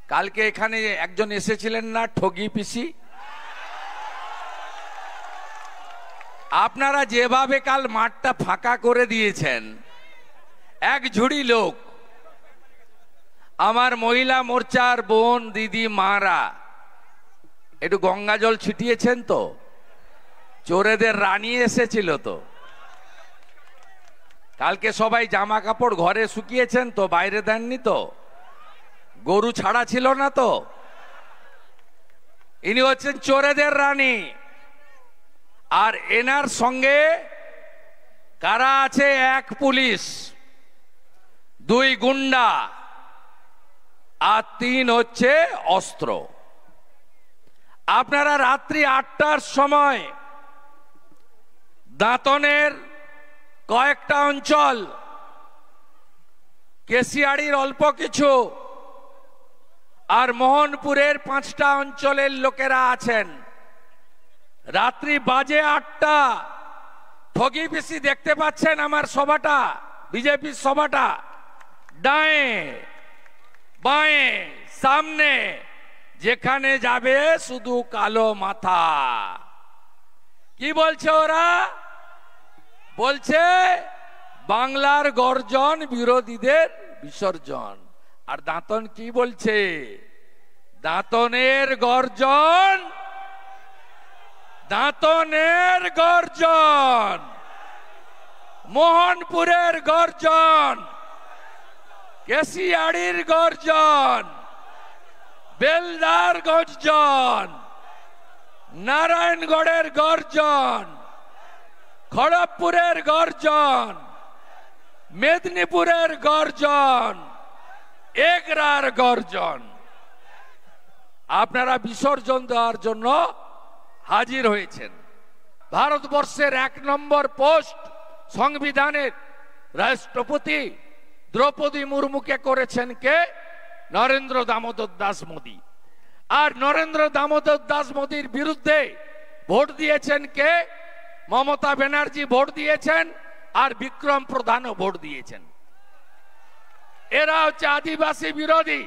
কালকে এখানে একজন এসেছিলেন না, ঠগি পিসি? আপনারা যেভাবে কাল মাঠটা ফাঁকা করে দিয়েছেন, এক ঝুড়ি লোক, আমার মহিলা মোর্চার বোন দিদি মারা একটু গঙ্গা জল ছিটিয়েছেন তো? চোরেদের রানী এসেছিল তো? কালকে সবাই জামা কাপড় ঘরে শুকিয়েছেন তো, বাইরে দেননি তো? গরু ছাড়া ছিল না তো? ইনি হচ্ছেন চোরেদের রানী। আর এনার সঙ্গে কারা আছে? এক পুলিশ, দুই গুন্ডা, আর তিন হচ্ছে অস্ত্র। আপনারা রাত্রি 8টার সময় দাঁতনের কয়েকটা অঞ্চল, কেশিয়াড়ির অল্প কিছু, আর মোহনপুরের 5টা অঞ্চলের লোকেরা আছেন। রাত্রি বাজে 8টা। ঠগি পিসি দেখতে পাচ্ছেন আমার সভাটা, বিজেপির সভাটা? ডায়ে বাঁয়ে সামনে যেখানে যাবে শুধু কালো মাথা। কি বলছে ওরা? বলছে বাংলার গর্জন, বিরোধীদের বিসর্জন। আর দাঁতন কি বলছে? দাঁতনের গর্জন, দাঁতনের গর্জন, মোহনপুরের গর্জন, কেশিয়াড়ির গর্জন, বেলদার গর্জন, নারায়ণগড়ের গর্জন, খড়গপুরের গর্জন, মেদিনীপুরের গর্জন, এগরার গর্জন। আপনারা বিসর্জন দেওয়ার জন্য হাজির হয়েছেন। ভারতবর্ষের 1 নম্বর পোস্ট সংবিধানের রাষ্ট্রপতি দ্রৌপদী মুর্মুকে করেছেন কে? নরেন্দ্র দামোদর দাস মোদী। আর নরেন্দ্র দামোদর দাস মোদীর বিরুদ্ধে ভোট দিয়েছেন কে? মমতা ব্যানার্জি ভোট দিয়েছেন, আর বিক্রম প্রধানও ভোট দিয়েছেন। এরা হচ্ছে আদিবাসী বিরোধী।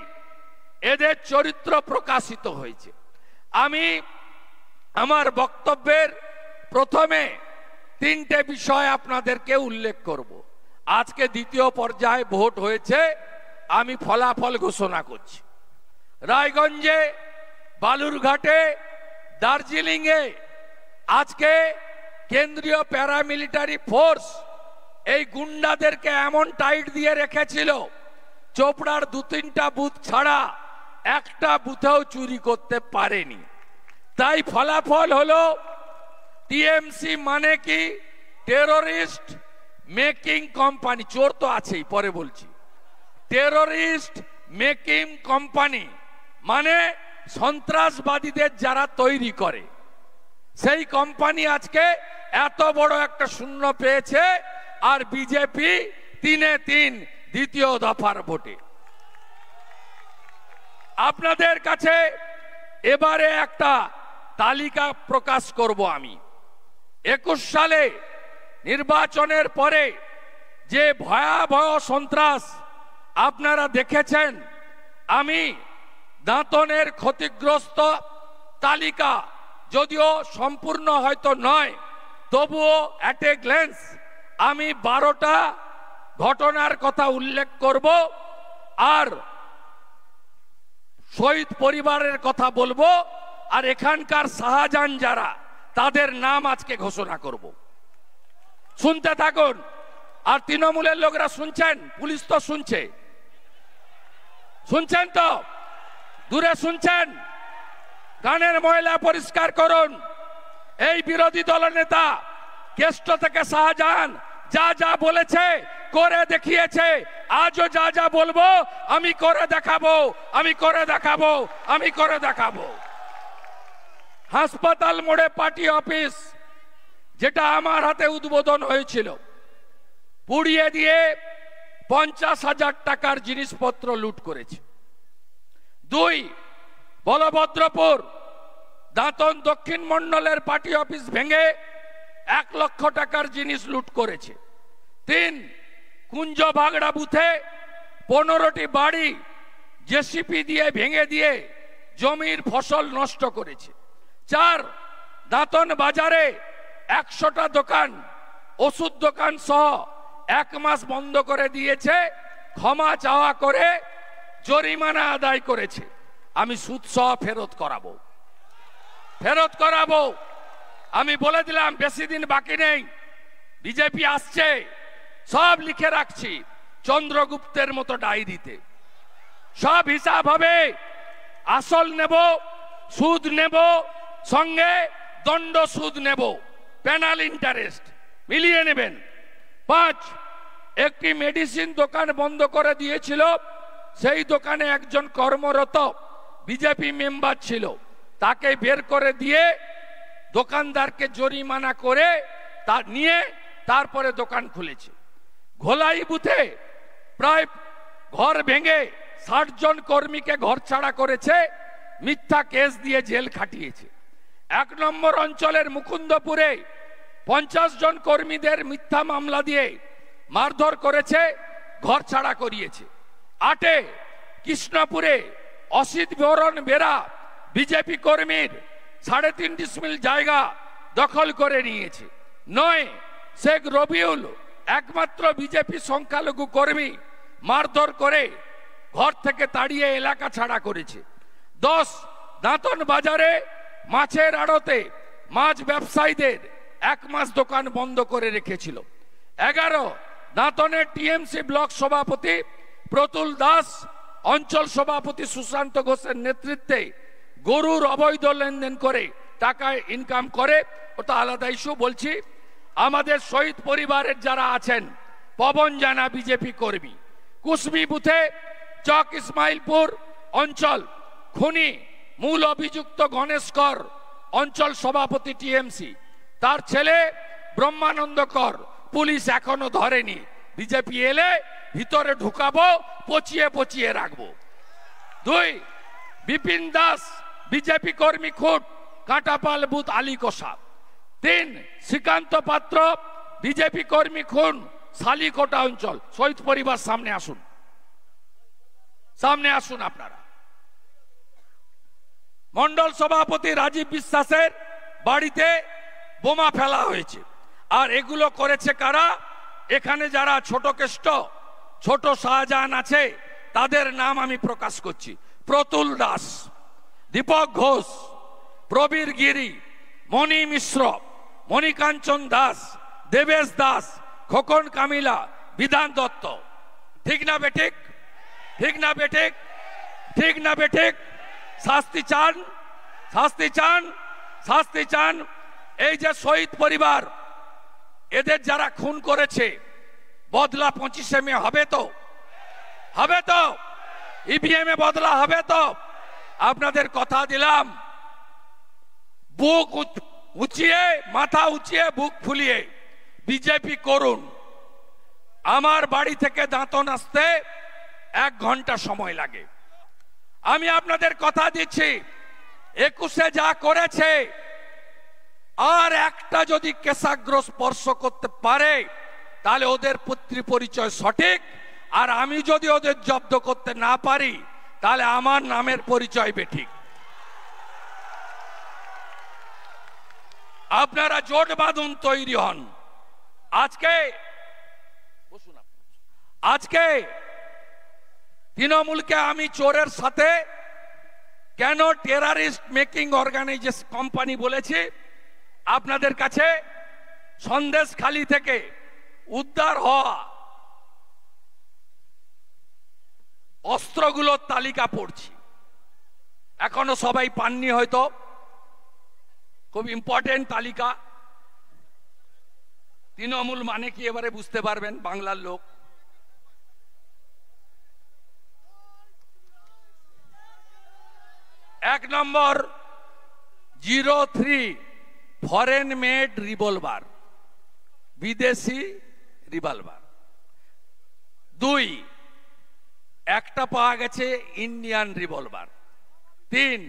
এদের চরিত্র প্রকাশিত হয়েছে। আমি আমার বক্তব্যের প্রথমে 3টে বিষয় আপনাদেরকে উল্লেখ করব। আজকে দ্বিতীয় পর্যায়ে ভোট হয়েছে, আমি ফলাফল ঘোষণা করছি। রায়গঞ্জে, বালুরঘাটে, দার্জিলিংয়ে আজকে কেন্দ্রীয় প্যারামিলিটারি ফোর্স এই গুন্ডাদেরকে এমন টাইট দিয়ে রেখেছিল, চোপড়ার 2-3টা বুথ ছাড়া একটা বুথেও চুরি করতে পারেনি। তাই ফলাফল হলো টিএমসি মানে কি? Terrorist making company. চোর তো আছেই, পরে বলছি। টেরোরিস্ট মেকিং কোম্পানি মানে সন্ত্রাসবাদীদের যারা তৈরি করে, সেই কোম্পানি আজকে এত বড় একটা শূন্য পেয়েছে। আর বিজেপি 3-3 দ্বিতীয় দফার ভোটে। আপনাদের কাছে এবারে একটা তালিকা প্রকাশ করব আমি। 21 সালে নির্বাচনের পরে যে ভয়াবহ সন্ত্রাস আপনারা দেখেছেন, আমি দাঁতনের ক্ষতিগ্রস্ত তালিকা, যদিও সম্পূর্ণ হয়তো নয়, তবুও অ্যাট এ গ্ল্যান্স আমি 12টা ঘটনার কথা উল্লেখ করব, আর শহীদ পরিবারের কথা বলবো, আর এখানকার শাহজাহান যারা, তাদের নাম আজকে ঘোষণা করব। শুনতে থাকুন। আর তৃণমূলের লোকরা শুনছেন, পুলিশ তো শুনছে, শুনছেন তো? দূরে শুনছেন? কানের ময়লা পরিষ্কার করুন। এই বিরোধী দলের নেতা কেষ্ট থেকে শাহজাহান যা যা বলেছে, করে দেখিয়েছে। আজও যা যা বলবো আমি করে দেখাবো, আমি করে দেখাবো, আমি করে দেখাবো। হাসপাতাল মোড়ে পার্টি অফিস, যেটা আমার হাতে উদ্বোধন হয়েছিল, পুড়িয়ে দিয়ে 50,000 টাকার জিনিসপত্র লুট করেছে। 2, বলভদ্রপুর দাঁতন দক্ষিণ মন্ডলের পার্টি অফিস ভেঙে 1 লক্ষ টাকার জিনিস লুট করেছে। 3, কুঞ্জ ভাগড়া বুথে 15টি বাড়ি জেসিপি দিয়ে ভেঙে দিয়ে জমির ফসল নষ্ট করেছে। 4, দাঁতন বাজারে 100টা দোকান, ওষুধ দোকান সহ 1 মাস বন্ধ করে দিয়েছে, ক্ষমা চাওয়া করে জরিমানা আদায় করেছে। আমি সুদ সহ ফেরত করাবো। আমি বলে দিলাম বেশি দিন বাকি নেই, বিজেপি আসছে, সব লিখে রাখছি চন্দ্রগুপ্তের মতো ডায়েরিতে। সব হিসাব হবে, আসল নেব, সুদ নেব, সঙ্গে দণ্ড সুদ নেব, পেনাল ইন্টারেস্ট মিলিয়ে নেবেন। 5, একটি মেডিসিন দোকান বন্ধ করে দিয়েছিল, সেই দোকানে একজন কর্মরত বিজেপি মেম্বার ছিল, তাকে বের করে দিয়ে দোকানদারকে জরিমানা করে নিয়ে তারপরে দোকান খুলেছে। ঘোলাই বুথে প্রায় ঘর ভেঙে 60 জন কর্মীকে ঘর ছাড়া করেছে, মিথ্যা কেস দিয়ে জেল খাটিয়েছে। 1 নম্বর অঞ্চলের মুকুন্দপুরে 50 জন কর্মীদের মিথ্যা মামলা দিয়ে মারধর করেছে, ঘর ছাড়া করিয়েছে। 8, কৃষ্ণপুরে অসিত বরণ বেরা বিজেপি কর্মীর 3.5 ডিসমিল জায়গা দখল করে নিয়েছে। 9, শেখ রবিউল একমাত্র বিজেপি সংখ্যালঘু কর্মী মারধর করে ঘর থেকে তাড়িয়ে এলাকা ছাড়া করেছে। 10, দাঁতন বাজারে মাছের আড়তে মাছ ব্যবসায়ীদের 1 মাস দোকান বন্ধ করে রেখেছিল। 11, দাঁতনের টিএমসি ব্লক সভাপতি প্রতুল দাস অঞ্চল সভাপতি সুশান্ত ঘোষের নেতৃত্বে গরুর অবৈধ লেনদেন করে টাকা ইনকাম করে, ওটা আলাদা ইস্যু বলছি। আমাদের শহীদ পরিবারের যারা আছেন, পবন জানা বিজেপি কর্মী, কুসমি বুথে চক ইসমাইলপুর অঞ্চল খুনি মূল অভিযুক্ত গণেশ কর অঞ্চল সভাপতি টিএমসি, তার ছেলে ব্রহ্মানন্দ কর পুলিশ এখনো ধরেনি। বিজেপি এলে ভিতরে ঢুকাবো, পচিয়ে রাখবো। 2, বিপিন দাস বিজেপি কর্মী খুট কাঁটাপাল বুথ আলীকোষা। 3, শ্রীকান্ত পাত্র বিজেপি কর্মী খুন শালিকোটা অঞ্চল। শহীদ পরিবার সামনে আসুন আপনারা। মন্ডল সভাপতি রাজীব বিশ্বাসের বাড়িতে বোমা ফেলা হয়েছে। আর এগুলো করেছে কারা? এখানে যারা ছোট কেষ্ট, ছোট শাহজাহান আছে, তাদের নাম আমি প্রকাশ করছি। প্রতুল দাস, দীপক ঘোষ, প্রবীর গিরি, মণি মিশ্র, মণিকাঞ্চন দাস, দেবেশ দাস, খোকন কামিলা, বিধান দত্ত। ঠিক না বেঠিক? শাস্তি চান। এই যে শহীদ পরিবার, এদের যারা খুন করেছে, বদলা 25 মে হবে তো ইভিএম এ বদলা হবে তো? আপনাদের কথা দিলাম, বুক উঁচিয়ে, মাথা উঁচিয়ে, বুক ফুলিয়ে বিজেপি করুন। আমার বাড়ি থেকে দাঁতন আসতে 1 ঘন্টা সময় লাগে। আমি আপনাদের কথা দিচ্ছি, 21-এ যা করেছে, আর একটা যদি কেশাগ্র স্পর্শ করতে পারে, তাহলে ওদের পুত্রী পরিচয় সঠিক। আর আমি যদি ওদের জব্দ করতে না পারি, তাহলে আমার নামের পরিচয় বেঠিক। আপনারা জোট বাঁধুন, তৈরি হন। আজকে তৃণমূলকে আমি চোরের সাথে কেন টেরারিস্ট মেকিং অর্গানাইজেশন কোম্পানি বলেছি, আপনাদের কাছে সন্দেশখালী থেকে উদ্ধার হওয়া অস্ত্রগুলোর তালিকা পড়ছি। এখনো সবাই পাননি, হয়তো খুব ইম্পর্টেন্ট তালিকা। তৃণমূল মানে কি এবারে বুঝতে পারবেন বাংলার লোক। এক নম্বর 03 ফরেন মেড রিভলভার, বিদেশি রিভলভার। 2 একটা পাওয়া গেছে Indian revolver. 3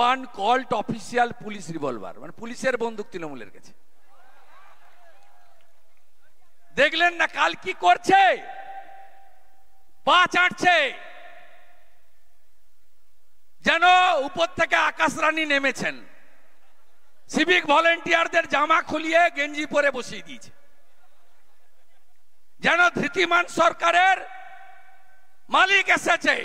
1 called official police revolver, মানে পুলিশের বন্দুক তৃণমূলের কাছে। দেখলেন না কাল কি করছে? পা চাটছে, উপর থেকে আকাশ রানী নেমেছেন, সিভিক ভলেন্টিয়ারদের জামা খুলিয়ে গেঞ্জি পরে বসিয়ে দিয়েছে, যেন ধৃতিমান সরকারের মালিক এসেছে।